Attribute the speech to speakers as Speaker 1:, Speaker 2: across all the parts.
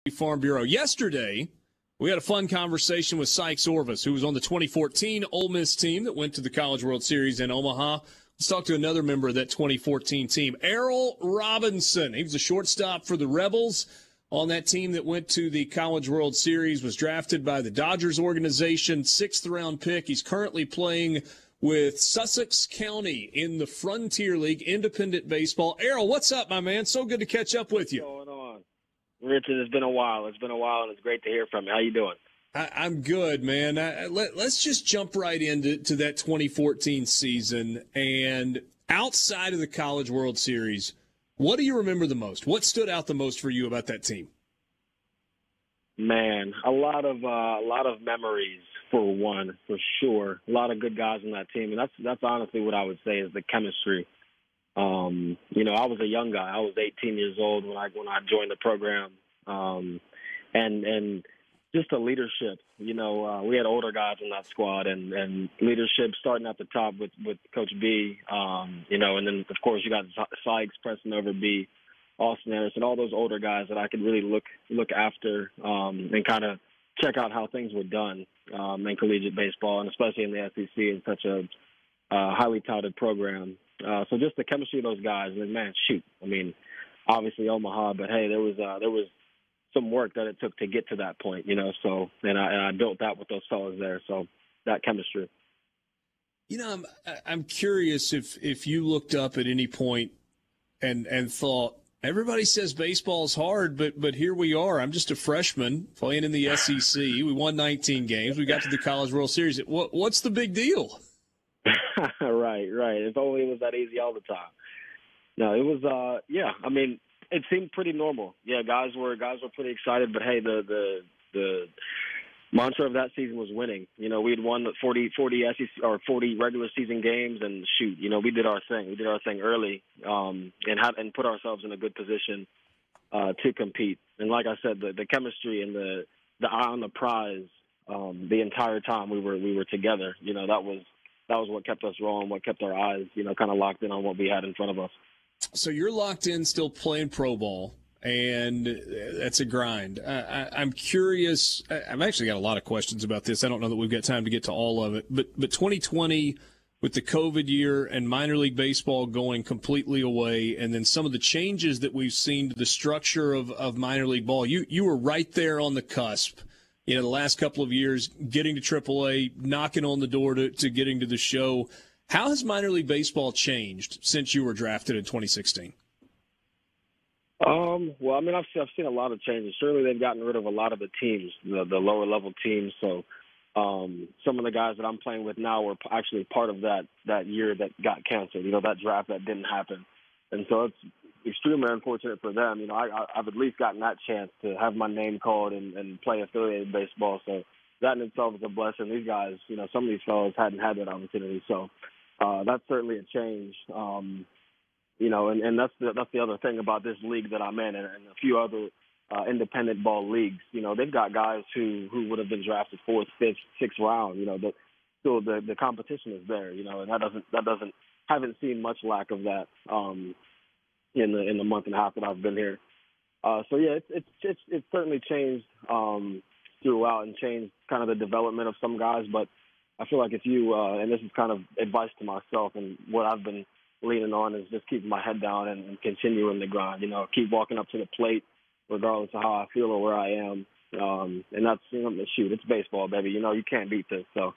Speaker 1: Farm Bureau. Yesterday, we had a fun conversation with Sykes Orvis, who was on the 2014 Ole Miss team that went to the College World Series in Omaha. Let's talk to another member of that 2014 team, Errol Robinson. He was a shortstop for the Rebels on that team that went to the College World Series, was drafted by the Dodgers organization, sixth-round pick. He's currently playing with Sussex County in the Frontier League, independent baseball. Errol, what's up, my man? So good to catch up with you.
Speaker 2: What's going on? Richard, it's been a while. And it's great to hear from you. How you doing?
Speaker 1: I'm good, man. Let's just jump right into that 2014 season. And outside of the College World Series, what do you remember the most? What stood out the most for you about that team?
Speaker 2: Man, a lot of memories for one, for sure. A lot of good guys on that team, and that's honestly what I would say is the chemistry. I was a young guy. I was 18 years old when I joined the program, and just the leadership. We had older guys in that squad, and leadership starting at the top with Coach B. And then of course you got Sykes pressing over B, Austin Anderson, all those older guys that I could really look after and kind of check out how things were done in collegiate baseball, and especially in the SEC in such a highly touted program. So just the chemistry of those guys, and man, shoot. I mean, obviously Omaha, but hey, there was some work that it took to get to that point, So and I built that with those fellas there. So that chemistry.
Speaker 1: I'm curious if you looked up at any point and thought, everybody says baseball is hard, but here we are. I'm just a freshman playing in the SEC. We won 19 games. We got to the College World Series. What's the big deal?
Speaker 2: Right. If only it was that easy all the time. No, it was. I mean, it seemed pretty normal. Yeah, guys were pretty excited. But hey, the mantra of that season was winning. We had won the 40 SEC or 40 regular season games, and shoot, we did our thing. We did our thing early, and put ourselves in a good position to compete. And like I said, the chemistry and the eye on the prize the entire time we were together. That was what kept us rolling, what kept our eyes, kind of locked in on what we had in front of us.
Speaker 1: So you're locked in, still playing pro ball, and that's a grind. I'm curious. I've actually got a lot of questions about this. I don't know that we've got time to get to all of it. But 2020, with the COVID year and minor league baseball going completely away, and then some of the changes that we've seen to the structure of minor league ball, you were right there on the cusp. The last couple of years, getting to AAA, knocking on the door to getting to the show. How has minor league baseball changed since you were drafted in 2016?
Speaker 2: Well, I mean, I've seen a lot of changes. Certainly, they've gotten rid of a lot of the teams, the lower level teams. So, some of the guys that I'm playing with now were actually part of that year that got canceled. That draft that didn't happen, and so it's extremely unfortunate for them. I've at least gotten that chance to have my name called and play affiliated baseball. So that in itself is a blessing. These guys, some of these fellows hadn't had that opportunity. So that's certainly a change. And that's the other thing about this league that I'm in and a few other independent ball leagues. They've got guys who would have been drafted fourth, fifth, sixth round. But still the competition is there. And haven't seen much lack of that. In the month and a half that I've been here, it's certainly changed throughout and changed kind of the development of some guys. But I feel like if you and this is kind of advice to myself and what I've been leaning on is just keeping my head down and continuing the grind. Keep walking up to the plate regardless of how I feel or where I am. And that's shoot, it's baseball, baby. You can't beat this. So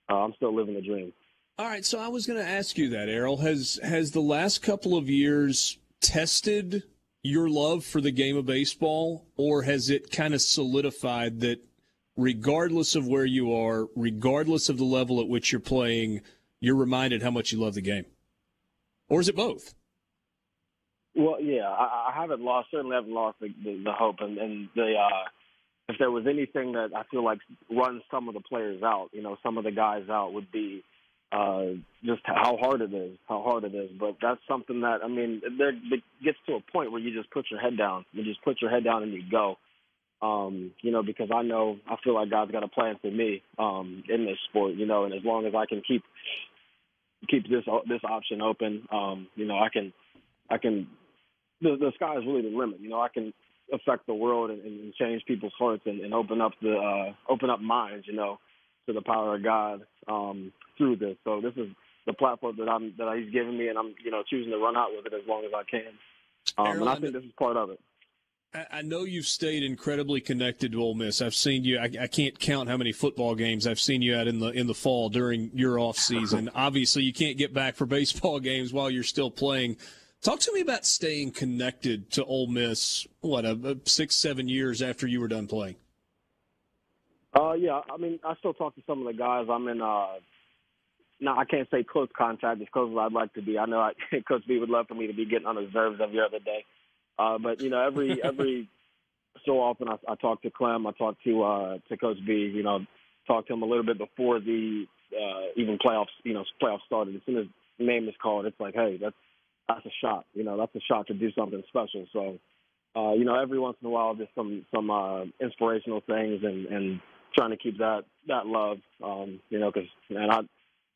Speaker 2: I'm still living the dream.
Speaker 1: All right, so I was going to ask you that, Errol. Has the last couple of years tested your love for the game of baseball, or has it kind of solidified that regardless of where you are, regardless of the level at which you're playing, you're reminded how much you love the game? Or is it both?
Speaker 2: Well, yeah, I certainly haven't lost the hope. And if there was anything that I feel like runs some of the players out, some of the guys out, would be just how hard it is. But that's something that, it gets to a point where you just put your head down. You just put your head down and you go. Because I feel like God's got a plan for me in this sport, and as long as I can keep this option open, I can the sky is really the limit. affect the world and change people's hearts and open up minds, to the power of God through this. So this is the platform that he's given me, and I'm choosing to run out with it as long as I can. And I think this is part of it.
Speaker 1: I know you've stayed incredibly connected to Ole Miss. I've seen you. I can't count how many football games I've seen you at in the fall during your off season. Obviously, you can't get back for baseball games while you're still playing. Talk to me about staying connected to Ole Miss. 6-7 years after you were done playing?
Speaker 2: Yeah. I mean, I still talk to some of the guys. I'm in. I can't say close contact as close as I'd like to be. I know Coach B would love for me to be getting on his nerves every other day. But every so often I talk to Clem, I talk to Coach B. Talk to him a little bit before the even playoffs. Playoffs started. As soon as the name is called, it's like, hey, that's a shot. That's a shot to do something special. So, every once in a while, just some inspirational things and trying to keep that love. Because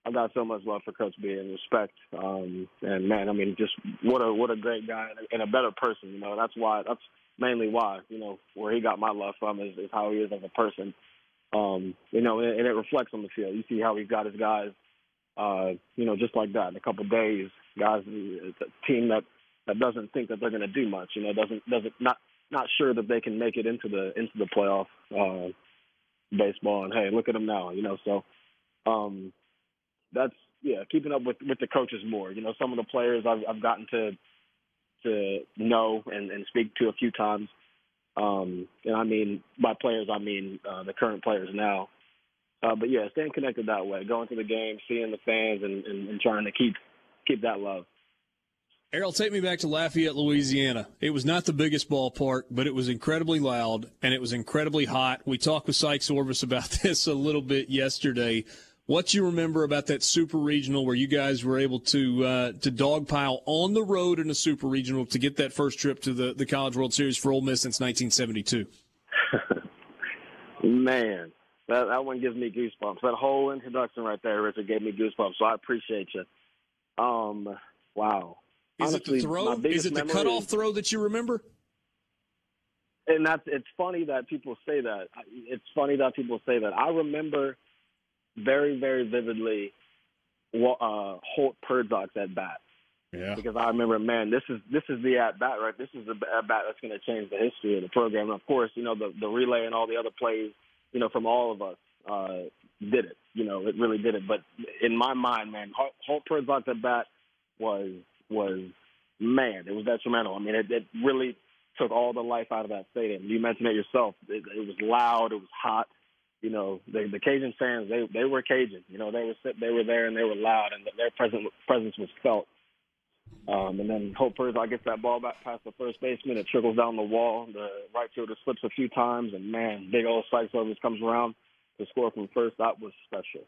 Speaker 2: I've got so much love for Coach B and respect. And man, I mean, just what a great guy and a better person. That's mainly why, where he got my love from is how he is as a person. And it reflects on the field. You see how he's got his guys, just like that in a couple of days. Guys, it's a team that doesn't think that they're going to do much. Not sure that they can make it into the playoff baseball. And hey, look at them now. So. That's keeping up with the coaches more. Some of the players I've gotten to know and speak to a few times. And I mean, by players, I mean the current players now. But yeah, staying connected that way, going to the game, seeing the fans, and trying to keep that love.
Speaker 1: Errol, take me back to Lafayette, Louisiana. It was not the biggest ballpark, but it was incredibly loud, and it was incredibly hot. We talked with Sykes Orvis about this a little bit yesterday. What you remember about that super regional where you guys were able to dogpile on the road in a super regional to get that first trip to the College World Series for Ole Miss since 1972?
Speaker 2: Man, that one gives me goosebumps. That whole introduction right there, Richard, gave me goosebumps, so I appreciate you. Wow.
Speaker 1: Is
Speaker 2: Honestly,
Speaker 1: it the throw? Is it the cutoff throw that you remember?
Speaker 2: And it's funny that people say that. I remember very, very vividly Holt Purdock's at bat.
Speaker 1: Yeah.
Speaker 2: Because I remember, man, this is the at bat, right? This is the at bat that's going to change the history of the program. And of course, the relay and all the other plays, from all of us did it. It really did it. But in my mind, man, Holt Purdock's at bat was man, it was detrimental. I mean, it really took all the life out of that stadium. You mentioned it yourself. It was loud. It was hot. The Cajun fans, they were Cajun. They were there and they were loud, and their presence was felt. And then Hope Purdock gets that ball back past the first baseman. It trickles down the wall. The right fielder slips a few times, and man, big old Sykes Orvis comes around to score from first. That was special.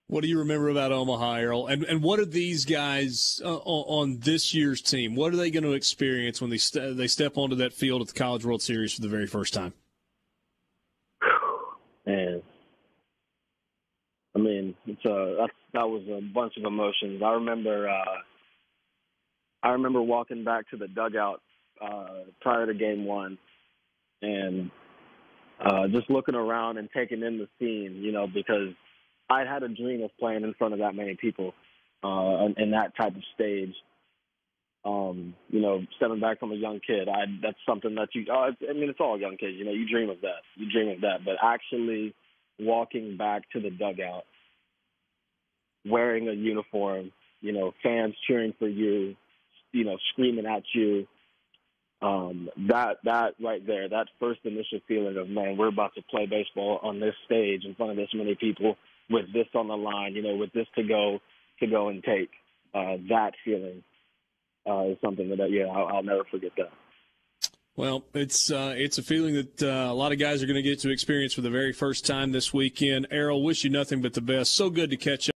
Speaker 1: What do you remember about Omaha, Errol? And what are these guys on this year's team? What are they going to experience when they step onto that field at the College World Series for the very first time?
Speaker 2: Man, I mean, that was a bunch of emotions. I remember walking back to the dugout prior to Game 1, and just looking around and taking in the scene, because I'd had a dream of playing in front of that many people in that type of stage. Stepping back from a young kid, that's something that it's all young kids. You dream of that. But actually walking back to the dugout, wearing a uniform, fans cheering for you, screaming at you, that right there, that first initial feeling of, man, we're about to play baseball on this stage in front of this many people with this on the line, with this to go and take, that feeling is something that I'll never forget that.
Speaker 1: Well, it's a feeling that a lot of guys are going to get to experience for the very first time this weekend. Errol, wish you nothing but the best. So good to catch up.